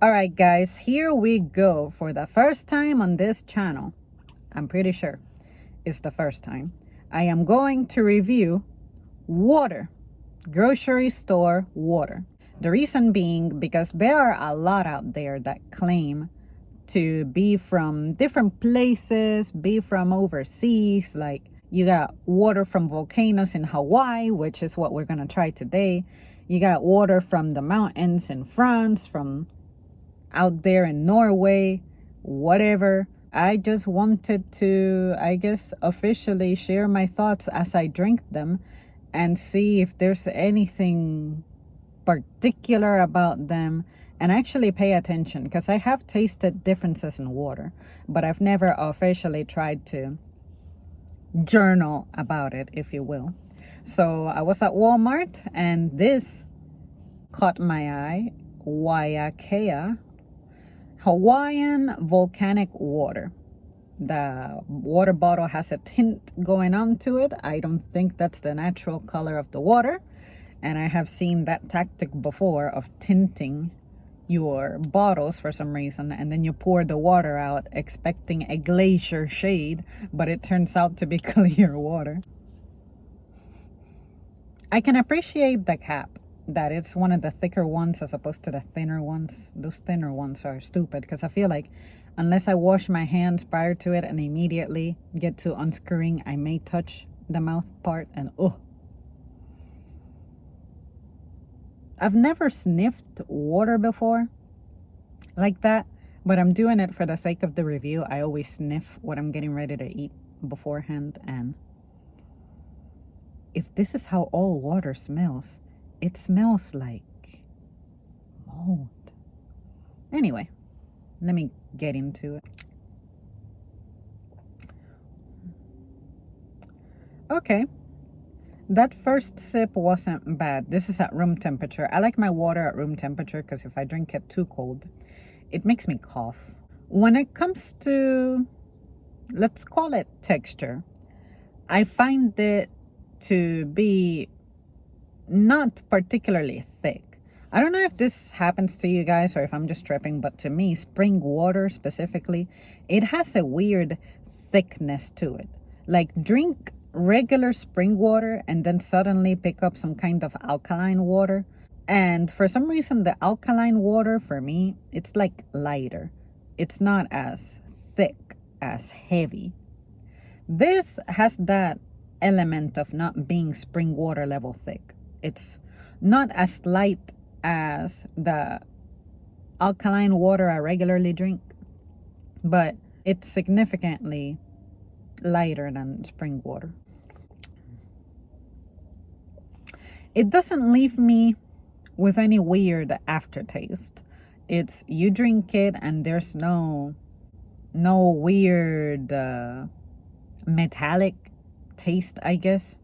Alright guys, here we go. For the first time on this channel, I'm pretty sure it's the first time, I am going to review water, grocery store water. The reason being because there are a lot out there that claim to be from different places, be from overseas. Like you got water from volcanoes in Hawaii, which is what we're gonna try today. You got water from the mountains in France, from out there in Norway, whatever. I just wanted to, I guess, officially share my thoughts as I drink them and see if there's anything particular about them, and actually pay attention, because I have tasted differences in water, but I've never officially tried to journal about it, if you will. So I was at Walmart and this caught my eye. Waiākea Hawaiian volcanic water. The water bottle has a tint going on to it. I don't think that's the natural color of the water, and I have seen that tactic before of tinting your bottles for some reason, and then you pour the water out expecting a glacier shade, but it turns out to be clear water. I can appreciate the cap, that it's one of the thicker ones as opposed to the thinner ones. Those thinner ones are stupid, because I feel like unless I wash my hands prior to it and immediately get to unscrewing, I may touch the mouth part and I've never sniffed water before like that, but I'm doing it for the sake of the review. I always sniff what I'm getting ready to eat beforehand, and if this is how all water smells, it smells like mold. Anyway, let me get into it. Okay. That first sip wasn't bad. This is at room temperature. I like my water at room temperature because if I drink it too cold, it makes me cough. When it comes to, let's call it texture, I find it to be not particularly thick. I don't know if this happens to you guys or if I'm just tripping, but to me, spring water specifically, it has a weird thickness to it. Like drink regular spring water and then suddenly pick up some kind of alkaline water, and for some reason the alkaline water for me, it's like lighter. It's not as thick, as heavy. This has that element of not being spring water level thick. It's not as light as the alkaline water I regularly drink, but it's significantly lighter than spring water. It doesn't leave me with any weird aftertaste. It's, you drink it and there's no weird metallic taste, I guess.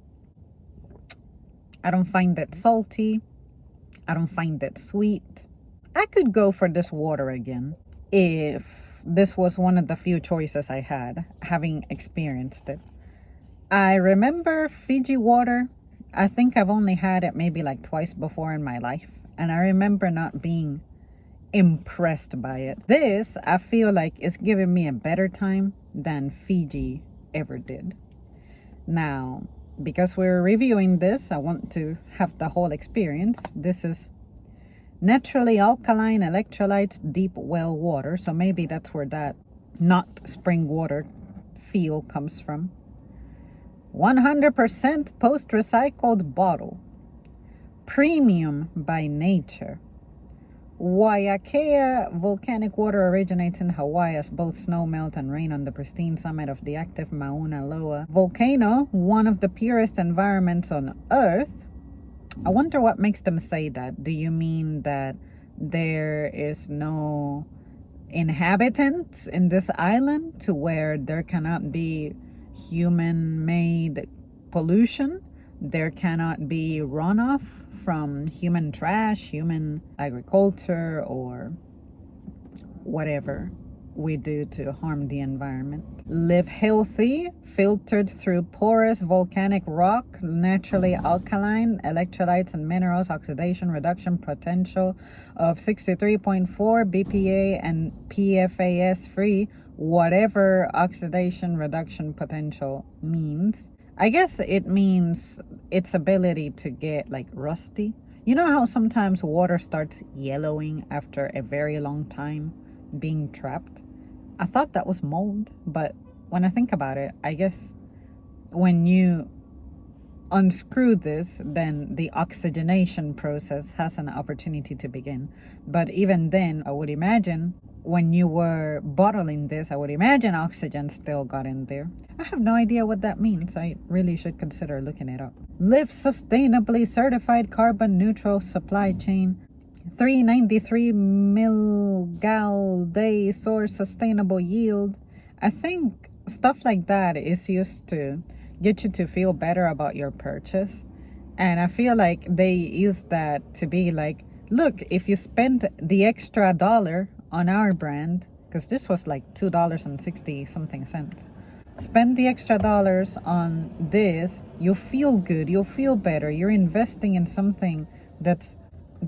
I don't find it salty. I don't find it sweet. I could go for this water again if this was one of the few choices I had, having experienced it. I remember Fiji water. I think I've only had it maybe like twice before in my life, and I remember not being impressed by it. This, I feel like, is giving me a better time than Fiji ever did. Now, because we're reviewing this, I want to have the whole experience. This is naturally alkaline electrolytes, deep well water, so maybe that's where that not spring water feel comes from. 100% post-recycled bottle. Premium by nature. Waiākea volcanic water originates in Hawaii as both snow melt and rain on the pristine summit of the active Mauna Loa volcano, one of the purest environments on Earth. I wonder what makes them say that. Do you mean that there is no inhabitants in this island to where there cannot be human-made pollution? There cannot be runoff from human trash, human agriculture, or whatever we do to harm the environment. Live healthy, filtered through porous volcanic rock, naturally alkaline, electrolytes and minerals, oxidation reduction potential of 63.4 BPa and PFAS free, whatever oxidation reduction potential means. I guess it means its ability to get like rusty. You know how sometimes water starts yellowing after a very long time being trapped? I thought that was mold, but when I think about it, I guess when you unscrew this, then the oxygenation process has an opportunity to begin. But even then, I would imagine when you were bottling this, I would imagine oxygen still got in there. I have no idea what that means. I really should consider looking it up. Live sustainably certified carbon neutral supply chain. 393 mil-gal day source sustainable yield. I think stuff like that is used to get you to feel better about your purchase. And I feel like they use that to be like, look, if you spend the extra dollar on our brand, because this was like $2.60 something cents. Spend the extra dollars on this, you'll feel good, you'll feel better. You're investing in something that's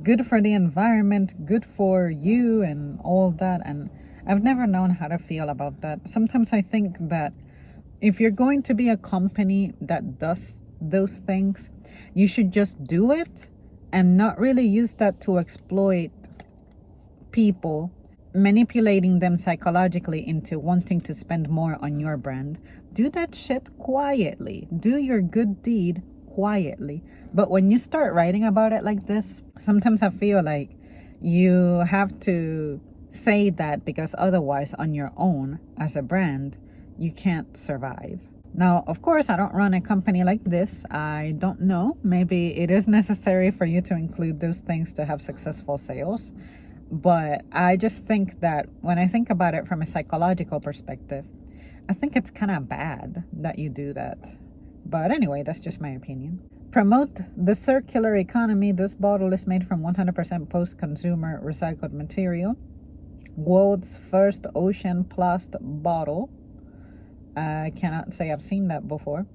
good for the environment, good for you and all that. And I've never known how to feel about that. Sometimes I think that if you're going to be a company that does those things, you should just do it and not really use that to exploit people, manipulating them psychologically into wanting to spend more on your brand. Do that shit quietly. Do your good deed quietly. But when you start writing about it like this, sometimes I feel like you have to say that, because otherwise on your own as a brand, you can't survive. Now, of course, I don't run a company like this. I don't know. Maybe it is necessary for you to include those things to have successful sales. But I just think that when I think about it from a psychological perspective, I think it's kind of bad that you do that. But anyway, that's just my opinion. Promote the circular economy. This bottle is made from 100% post-consumer recycled material. World's first ocean plast bottle. I cannot say I've seen that before.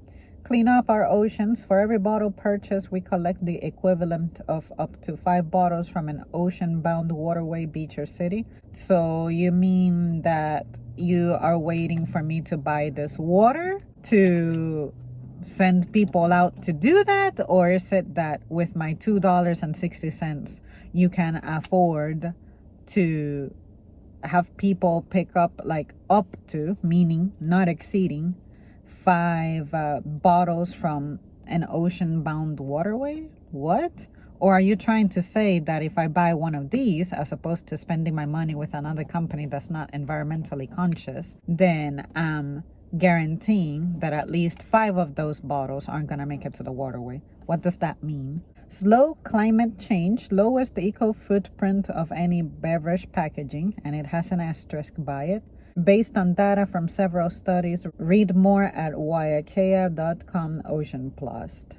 Clean up our oceans. For every bottle purchased, we collect the equivalent of up to 5 bottles from an ocean-bound waterway, beach, or city. So you mean that you are waiting for me to buy this water to send people out to do that? Or is it that with my $2.60, you can afford to have people pick up like up to, meaning not exceeding, 5 bottles from an ocean-bound waterway? What? Or are you trying to say that if I buy one of these, as opposed to spending my money with another company that's not environmentally conscious, then I'm guaranteeing that at least 5 of those bottles aren't going to make it to the waterway? What does that mean? Slow climate change lowers the eco footprint of any beverage packaging, and it has an asterisk by it. Based on data from several studies, read more at Waiākea.com. Ocean Plast.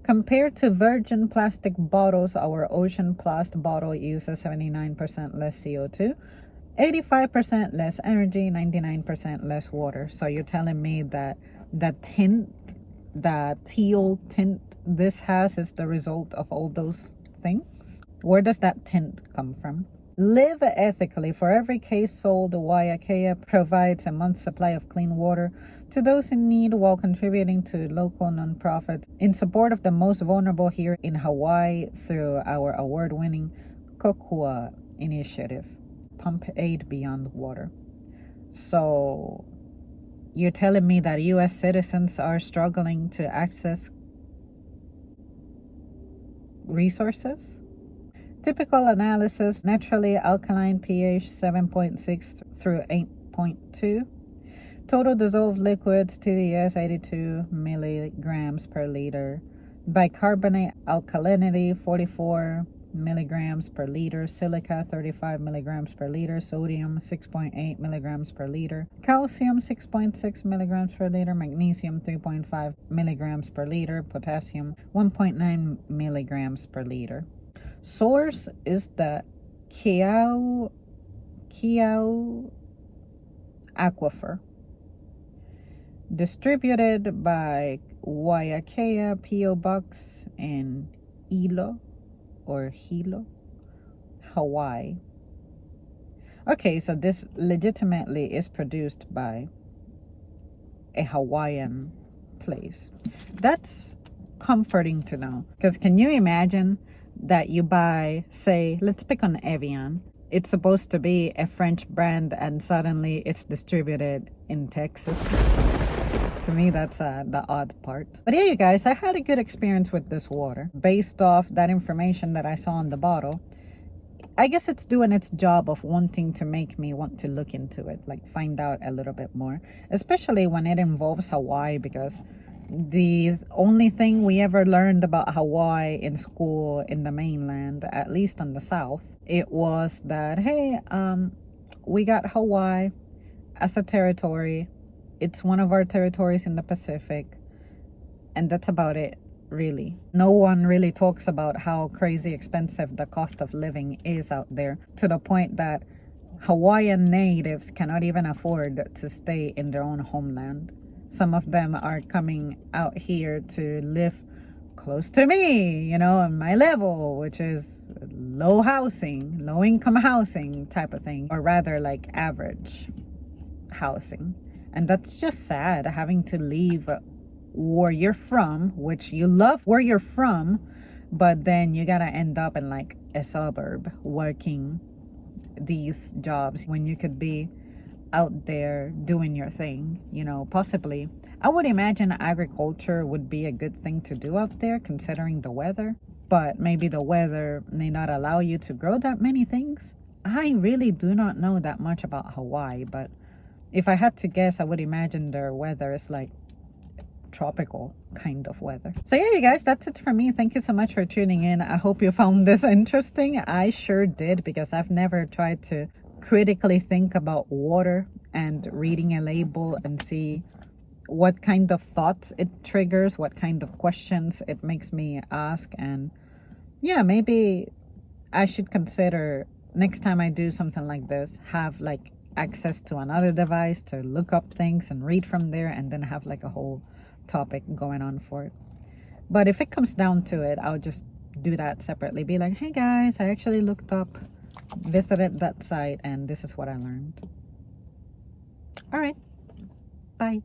Compared to virgin plastic bottles, our Ocean Plast bottle uses 79% less CO2, 85% less energy, 99% less water. So you're telling me that the teal tint this has is the result of all those things? Where does that tint come from? Live ethically. For every case sold, Waiākea provides a month's supply of clean water to those in need while contributing to local nonprofits in support of the most vulnerable here in Hawaii through our award-winning Kokua initiative, Pump Aid Beyond Water. So you're telling me that U.S. citizens are struggling to access resources? Typical analysis: naturally alkaline pH 7.6 through 8.2. Total dissolved liquids TDS 82 milligrams per liter. Bicarbonate alkalinity 44 milligrams per liter. Silica 35 milligrams per liter. Sodium 6.8 milligrams per liter. Calcium 6.6 milligrams per liter. Magnesium 3.5 milligrams per liter. Potassium 1.9 milligrams per liter. Source is the Kiau aquifer. Distributed by Waiākea P.O. Box in Hilo, Hawaii. Okay, so this legitimately is produced by a Hawaiian place. That's comforting to know. Because can you imagine that you buy, say, let's pick on Evian. It's supposed to be a French brand and suddenly it's distributed in Texas. To me, that's the odd part. But yeah, you guys, I had a good experience with this water. Based off that information that I saw on the bottle, I guess it's doing its job of wanting to make me want to look into it, like find out a little bit more, especially when it involves Hawaii, because the only thing we ever learned about Hawaii in school in the mainland, at least on the south, it was that, hey, we got Hawaii as a territory. It's one of our territories in the Pacific, and that's about it. Really, no one really talks about how crazy expensive the cost of living is out there, to the point that Hawaiian natives cannot even afford to stay in their own homeland. Some of them are coming out here to live close to me, on my level, which is low income housing type of thing, or rather like average housing. And that's just sad, having to leave where you're from, which you love where you're from, but then you gotta end up in like a suburb working these jobs when you could be out there doing your thing. Possibly I would imagine agriculture would be a good thing to do out there considering the weather, but maybe the weather may not allow you to grow that many things. I really do not know that much about Hawaii, but if I had to guess, I would imagine their weather is like tropical kind of weather. So yeah, you guys, that's it for me. Thank you so much for tuning in. I hope you found this interesting. I sure did, because I've never tried to critically think about water and reading a label and see what kind of thoughts it triggers, what kind of questions it makes me ask. And yeah, maybe I should consider next time I do something like this, have like access to another device to look up things and read from there, and then have like a whole topic going on for it. But if it comes down to it, I'll just do that separately. Be like, hey guys, I actually looked up, visited that site, and this is what I learned. All right, bye.